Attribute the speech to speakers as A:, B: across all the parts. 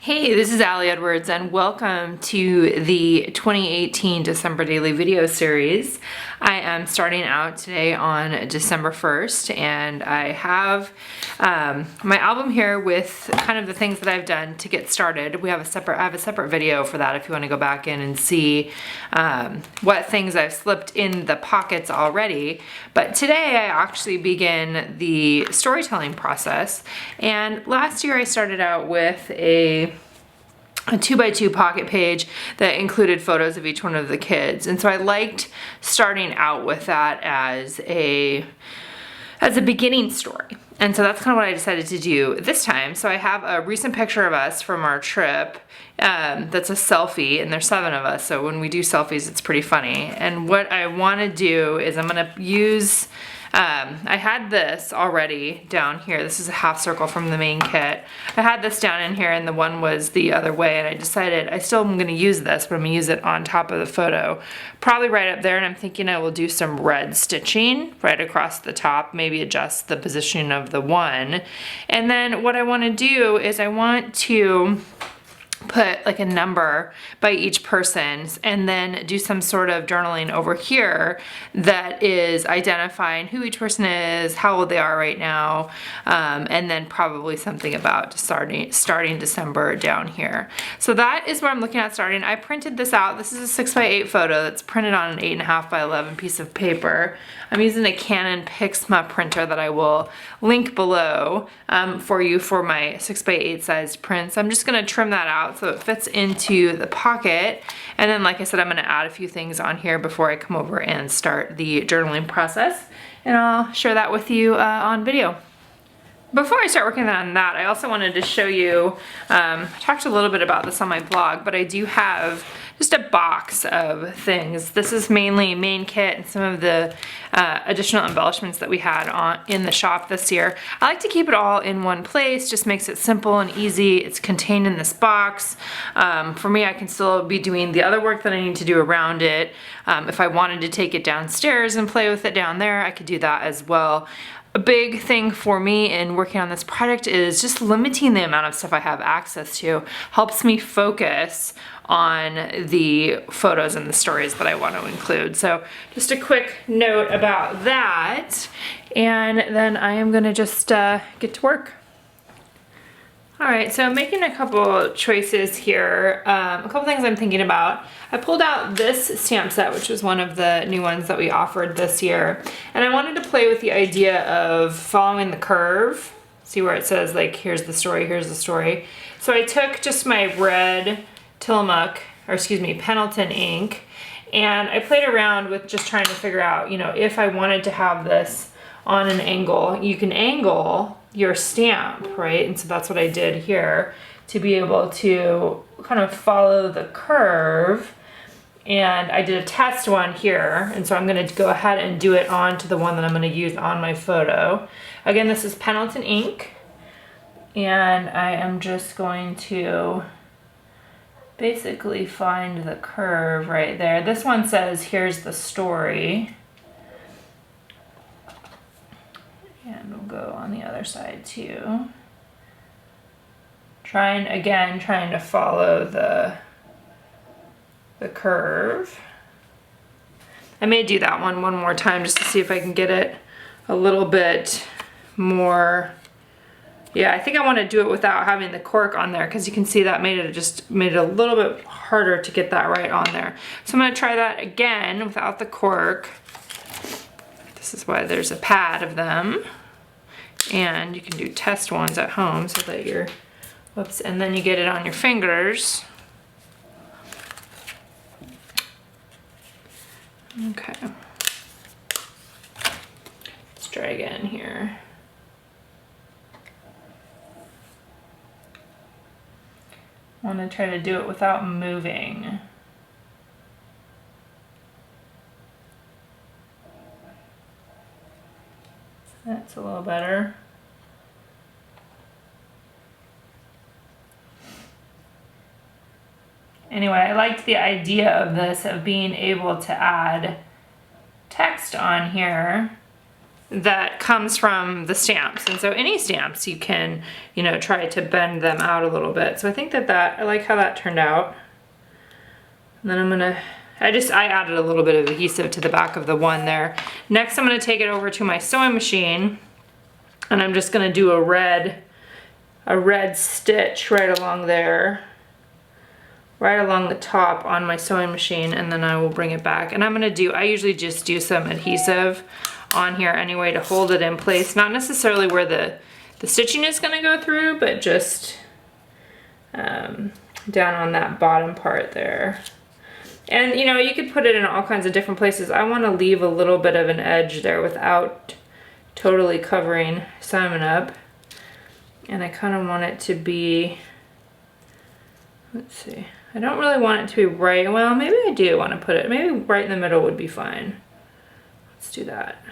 A: Hey, this is Allie Edwards and welcome to the 2018 December Daily Video Series. I am starting out today on December 1st and I have my album here with kind of the things that I've done to get started. I have a separate video for that if you want to go back in and see what things I've slipped in the pockets already. But today I actually begin the storytelling process, and last year I started out with a 2x2 pocket page that included photos of each one of the kids. And so I liked starting out with that as a beginning story. And so that's kind of what I decided to do this time. So I have a recent picture of us from our trip that's a selfie, and there's 7 of us. So when we do selfies, it's pretty funny. And what I want to do is I'm going to use, I had this already down here. This is a half circle from the main kit. I had this down in here and the one was the other way, and I decided I still am going to use this, but I'm going to use it on top of the photo. Probably right up there, and I'm thinking I will do some red stitching right across the top, maybe adjust the positioning of the one. And then what I want to do is I want to put like a number by each person and then do some sort of journaling over here that is identifying who each person is, how old they are right now, and then probably something about starting December down here. So that is where I'm looking at starting. I printed this out. This is a 6x8 photo that's printed on an 8.5 by 11 piece of paper. I'm using a Canon Pixma printer that I will link below for you for my 6x8 sized prints. I'm just gonna trim that out so it fits into the pocket. And then, like I said, I'm gonna add a few things on here before I come over and start the journaling process. And I'll share that with you on video. Before I start working on that, I also wanted to show you, I talked a little bit about this on my blog, but I do have just a box of things. This is mainly main kit and some of the additional embellishments that we had in the shop this year. I like to keep it all in one place, just makes it simple and easy. It's contained in this box. For me, I can still be doing the other work that I need to do around it. If I wanted to take it downstairs and play with it down there, I could do that as well. A big thing for me in working on this project is just limiting the amount of stuff I have access to. Helps me focus on the photos and the stories that I want to include. So just a quick note about that, and then I am gonna just get to work. All right, so I'm making a couple choices here. A couple things I'm thinking about. I pulled out this stamp set, which was one of the new ones that we offered this year. And I wanted to play with the idea of following the curve. See where it says like, here's the story, here's the story. So I took just my red Tillamook, or excuse me, Pendleton ink, and I played around with just trying to figure out, you know, if I wanted to have this on an angle. You can angle your stamp, right? And so that's what I did here to be able to kind of follow the curve. And I did a test one here, and so I'm gonna go ahead and do it onto the one that I'm gonna use on my photo. Again, this is Pendleton ink, and I am just going to basically find the curve right there. This one says, here's the story. And we'll go on the other side too. Trying to follow the curve. I may do that one more time just to see if I can get it a little bit more. Yeah, I think I want to do it without having the cork on there, because you can see that made it a little bit harder to get that right on there. So I'm going to try that again without the cork. This is why there's a pad of them. And you can do test ones at home so that you're, whoops, and then you get it on your fingers. Okay. Let's try again here. I want to try to do it without moving. That's a little better. Anyway, I liked the idea of this, of being able to add text on here that comes from the stamps. And so any stamps you can, you know, try to bend them out a little bit. So I think I like how that turned out. And then I'm gonna, I added a little bit of adhesive to the back of the one there. Next I'm gonna take it over to my sewing machine and I'm just gonna do a red stitch right along there, right along the top on my sewing machine, and then I will bring it back. And I usually just do some adhesive on here anyway to hold it in place. Not necessarily where the stitching is gonna go through, but just down on that bottom part there. And you know, you could put it in all kinds of different places. I wanna leave a little bit of an edge there without totally covering Simon up. And I kind of want it to be, let's see, I don't really want it to be right, well, maybe I do want to put it, maybe right in the middle would be fine. Let's do that.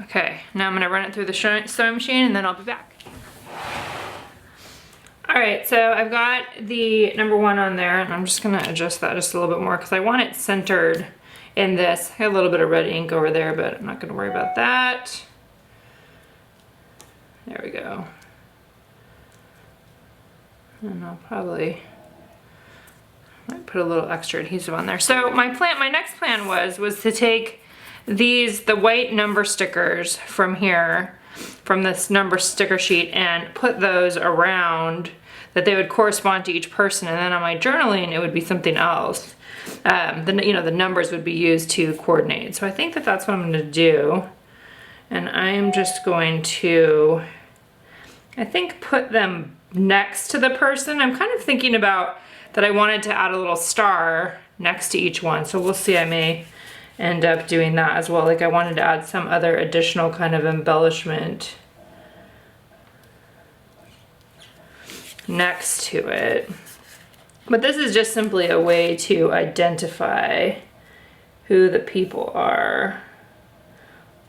A: Okay, now I'm going to run it through the sewing machine and then I'll be back. Alright, so I've got the number 1 on there and I'm just going to adjust that just a little bit more because I want it centered in this. I got a little bit of red ink over there, but I'm not going to worry about that. There we go. And I'll probably might put a little extra adhesive on there. So my next plan was to take the white number stickers from here, from this number sticker sheet, and put those around that they would correspond to each person, and then on my journaling it would be something else. The numbers would be used to coordinate. So I think that's what I'm going to do, and I'm just going to, I think, put them next to the person. I'm kind of thinking about that I wanted to add a little star next to each one, so we'll see. I may end up doing that as well. Like I wanted to add some other additional kind of embellishment next to it. But this is just simply a way to identify who the people are.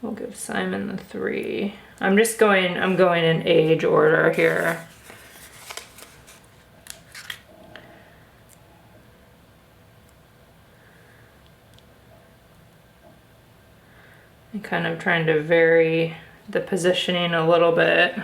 A: We'll give Simon the 3. I'm going in age order here. I'm kind of trying to vary the positioning a little bit.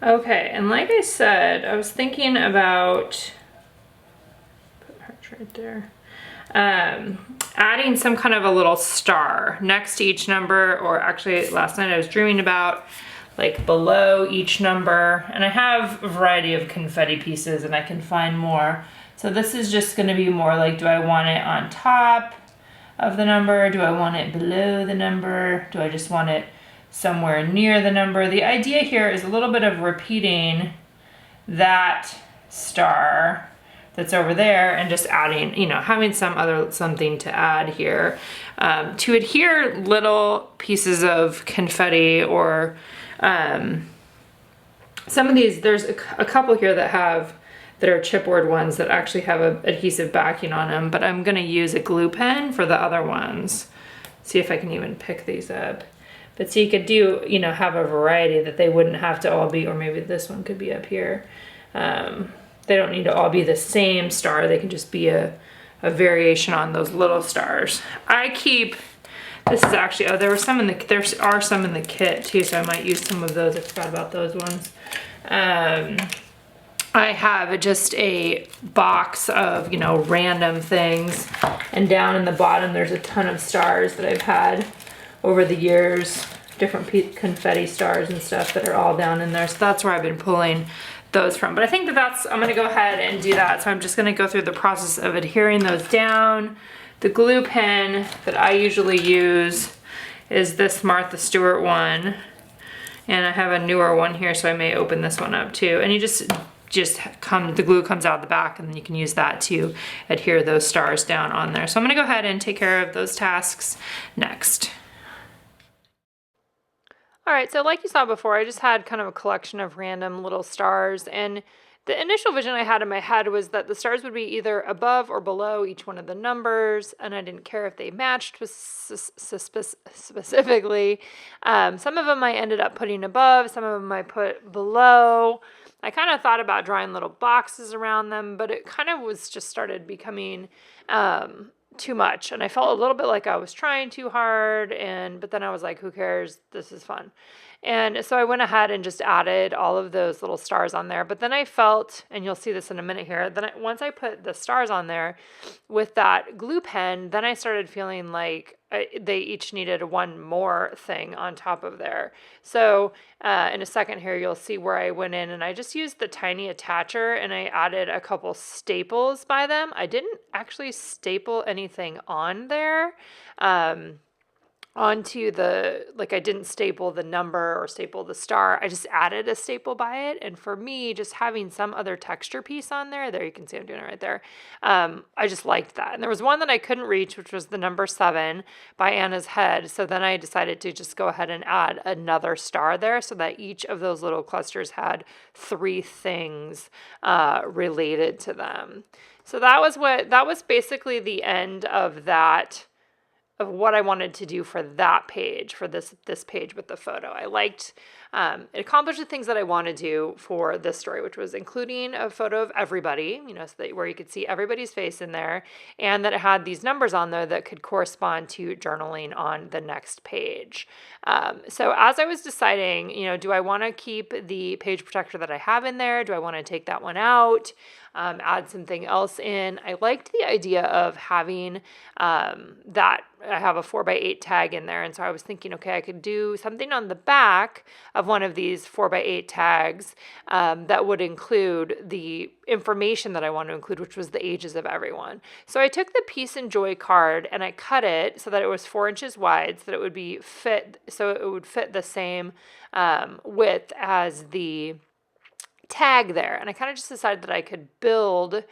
A: Okay, and like I said, I was thinking about, put hearts right there, adding some kind of a little star next to each number, or actually last night I was dreaming about like below each number, and I have a variety of confetti pieces and I can find more. So this is just gonna be more like, do I want it on top of the number? Do I want it below the number? Do I just want it somewhere near the number? The idea here is a little bit of repeating that star that's over there and just adding, you know, having something to add here. To adhere little pieces of confetti or some of these, there's a couple here that are chipboard ones that actually have a adhesive backing on them, but I'm gonna use a glue pen for the other ones. See if I can even pick these up. But so you could do, you know, have a variety that they wouldn't have to all be, or maybe this one could be up here. They don't need to all be the same star. They can just be a variation on those little stars. I keep, this is actually, oh, there are some in the kit too, so I might use some of those. I forgot about those ones. I have just a box of, you know, random things, and down in the bottom there's a ton of stars that I've had over the years, different confetti stars and stuff that are all down in there. So that's where I've been pulling those from. But I think I'm gonna go ahead and do that. So I'm just gonna go through the process of adhering those down. The glue pen that I usually use is this Martha Stewart one. And I have a newer one here, so I may open this one up too. And you just the glue comes out the back, and then you can use that to adhere those stars down on there. So I'm gonna go ahead and take care of those tasks next. All right, so like you saw before, I just had kind of a collection of random little stars, and the initial vision I had in my head was that the stars would be either above or below each one of the numbers, and I didn't care if they matched specifically. Some of them I ended up putting above, some of them I put below. I kind of thought about drawing little boxes around them, but it kind of was just started becoming too much, and I felt a little bit like I was trying too hard, but then I was like, who cares? This is fun. And so I went ahead and just added all of those little stars on there. But then I felt, and you'll see this in a minute here, once I put the stars on there with that glue pen, then I started feeling like they each needed one more thing on top of there. So in a second here, you'll see where I went in and I just used the tiny attacher and I added a couple staples by them. I didn't actually staple anything on there. Onto I didn't staple the number or staple the star. I just added a staple by it. And for me, just having some other texture piece on there, you can see I'm doing it right there. I just liked that. And there was one that I couldn't reach, which was the number 7 by Anna's head. So then I decided to just go ahead and add another star there so that each of those little clusters had 3 things related to them. So that was basically the end of that, of what I wanted to do for that page, for this page with the photo. I liked, it accomplished the things that I want to do for this story, which was including a photo of everybody, so that where you could see everybody's face in there, and that it had these numbers on there that could correspond to journaling on the next page. So as I was deciding, do I want to keep the page protector that I have in there? Do I want to take that one out? Add something else in. I liked the idea of having that I have a 4x8 tag in there. And so I was thinking, okay, I could do something on the back of one of these 4x8 tags that would include the information that I want to include, which was the ages of everyone. So I took the Peace and Joy card and I cut it so that it was 4 inches wide, so that it would fit the same width as the tag there. And I kind of just decided that I could build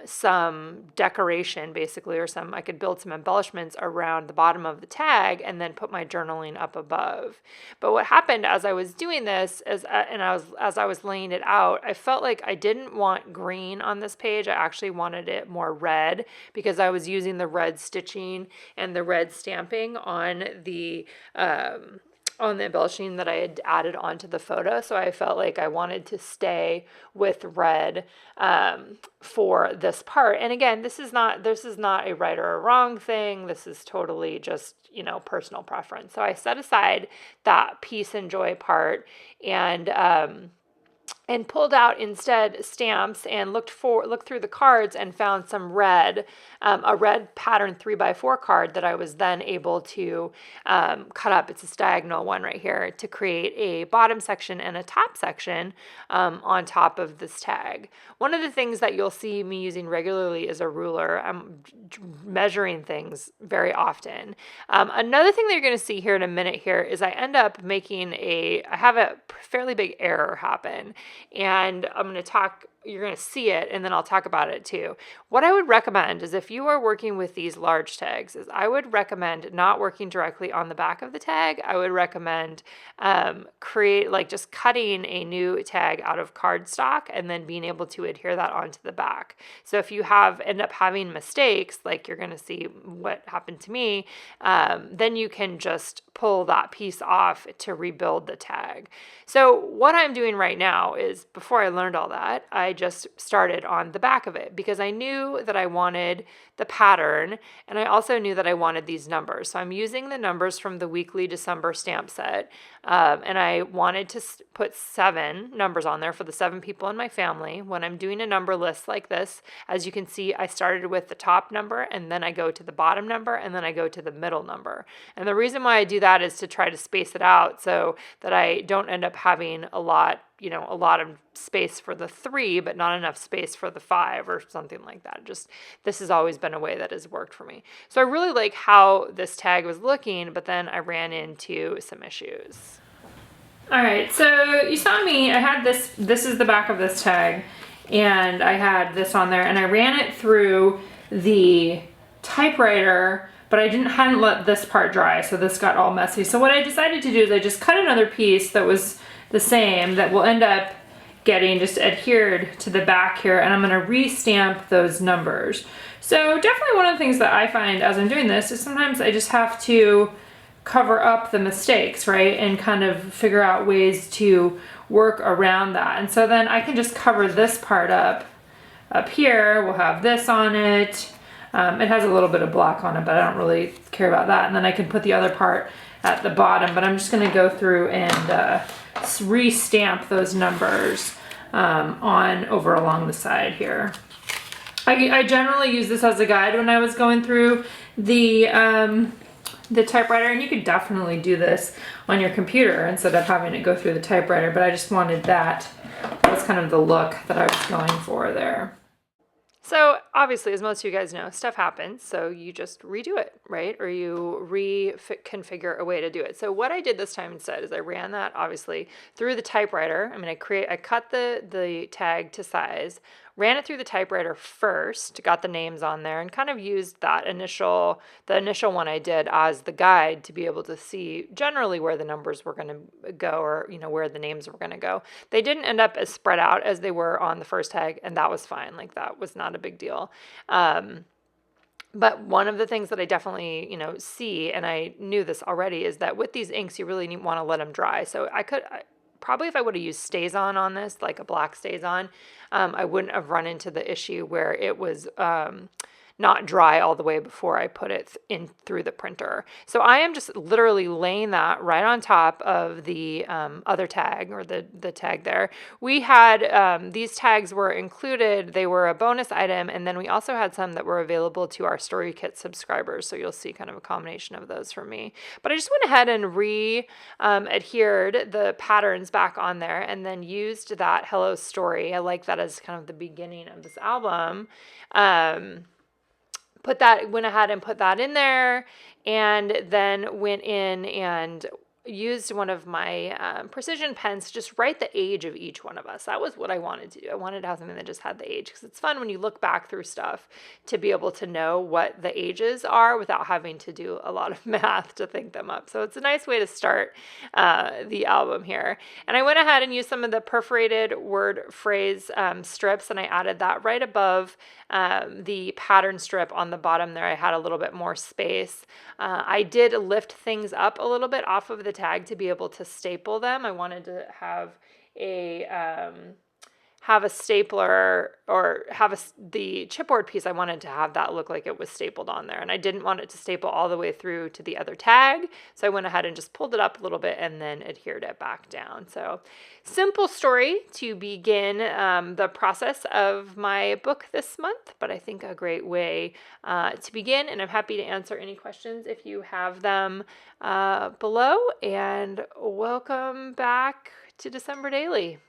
A: some decoration basically, or I could build some embellishments around the bottom of the tag and then put my journaling up above. But what happened as I was doing this as I was laying it out, I felt like I didn't want green on this page. I actually wanted it more red because I was using the red stitching and the red stamping on the embellishing that I had added onto the photo. So I felt like I wanted to stay with red for this part. And again, this is not a right or a wrong thing. This is totally just, personal preference. So I set aside that Peace and Joy part and pulled out instead stamps and looked through the cards and found some red, a red pattern 3x4 card that I was then able to cut up. It's this diagonal one right here to create a bottom section and a top section on top of this tag. One of the things that you'll see me using regularly is a ruler. I'm measuring things very often. Another thing that you're going to see here in a minute here is I end up I have a fairly big error happen. And you're going to see it, and then I'll talk about it too. What I would recommend is if you are working with these large tags, is I would recommend not working directly on the back of the tag. I would recommend just cutting a new tag out of cardstock and then being able to adhere that onto the back. So if you end up having mistakes, like you're going to see what happened to me, then you can just pull that piece off to rebuild the tag. So what I'm doing right now is, before I learned all that, I just started on the back of it because I knew that I wanted the pattern and I also knew that I wanted these numbers. So I'm using the numbers from the weekly December stamp set, and I wanted to put 7 numbers on there for the 7 people in my family. When I'm doing a number list like this, as you can see, I started with the top number and then I go to the bottom number and then I go to the middle number. And the reason why I do that is to try to space it out so that I don't end up having a lot of space for the 3, but not enough space for the 5 or something like that. This has always been a way that has worked for me. So I really like how this tag was looking, but then I ran into some issues. All right, so you saw me, I had this is the back of this tag, and I had this on there, and I ran it through the typewriter, but hadn't let this part dry, so this got all messy. So what I decided to do is I just cut another piece that was the same, that will end up getting just adhered to the back here, and I'm gonna re-stamp those numbers. So definitely one of the things that I find as I'm doing this is sometimes I just have to cover up the mistakes, right? And kind of figure out ways to work around that. And so then I can just cover this part up here. We'll have this on it. It has a little bit of black on it, but I don't really care about that. And then I can put the other part at the bottom, but I'm just gonna go through and re-stamp those numbers on over along the side here. I generally use this as a guide when I was going through the typewriter, and you could definitely do this on your computer instead of having it go through the typewriter, but I just wanted that was kind of the look that I was going for there. So obviously, as most of you guys know, stuff happens, so you just redo it, right? Or you reconfigure a way to do it. So what I did this time instead is I ran that obviously through the typewriter. I cut the tag to size, ran it through the typewriter first, got the names on there, and kind of used the initial one I did as the guide to be able to see generally where the numbers were going to go, or where the names were going to go. They didn't end up as spread out as they were on the first tag, and that was fine. Like, that was not a big deal. But one of the things that I definitely, see, and I knew this already, is that with these inks, you really want to let them dry. So probably if I would have used StazOn on this, like a black StazOn, I wouldn't have run into the issue where it was not dry all the way before I put it in through the printer. So I am just literally laying that right on top of the other tag, or the tag there. We had, these tags were included, they were a bonus item, and then we also had some that were available to our Story Kit subscribers, so you'll see kind of a combination of those from me. But I just went ahead and adhered the patterns back on there, and then used that Hello Story. I like that as kind of the beginning of this album. Went ahead and put that in there, and then went in and used one of my precision pens to just write the age of each one of us. That was what I wanted to do. I wanted to have something that just had the age, because it's fun when you look back through stuff to be able to know what the ages are without having to do a lot of math to think them up. So it's a nice way to start the album here. And I went ahead and used some of the perforated word phrase strips, and I added that right above the pattern strip on the bottom there. I had a little bit more space. I did lift things up a little bit off of the tag to be able to staple them. I wanted to have a stapler, or the chipboard piece. I wanted to have that look like it was stapled on there, and I didn't want it to staple all the way through to the other tag, so I went ahead and just pulled it up a little bit and then adhered it back down. So simple story to begin the process of my book this month, but I think a great way to begin, and I'm happy to answer any questions if you have them below, and welcome back to December Daily.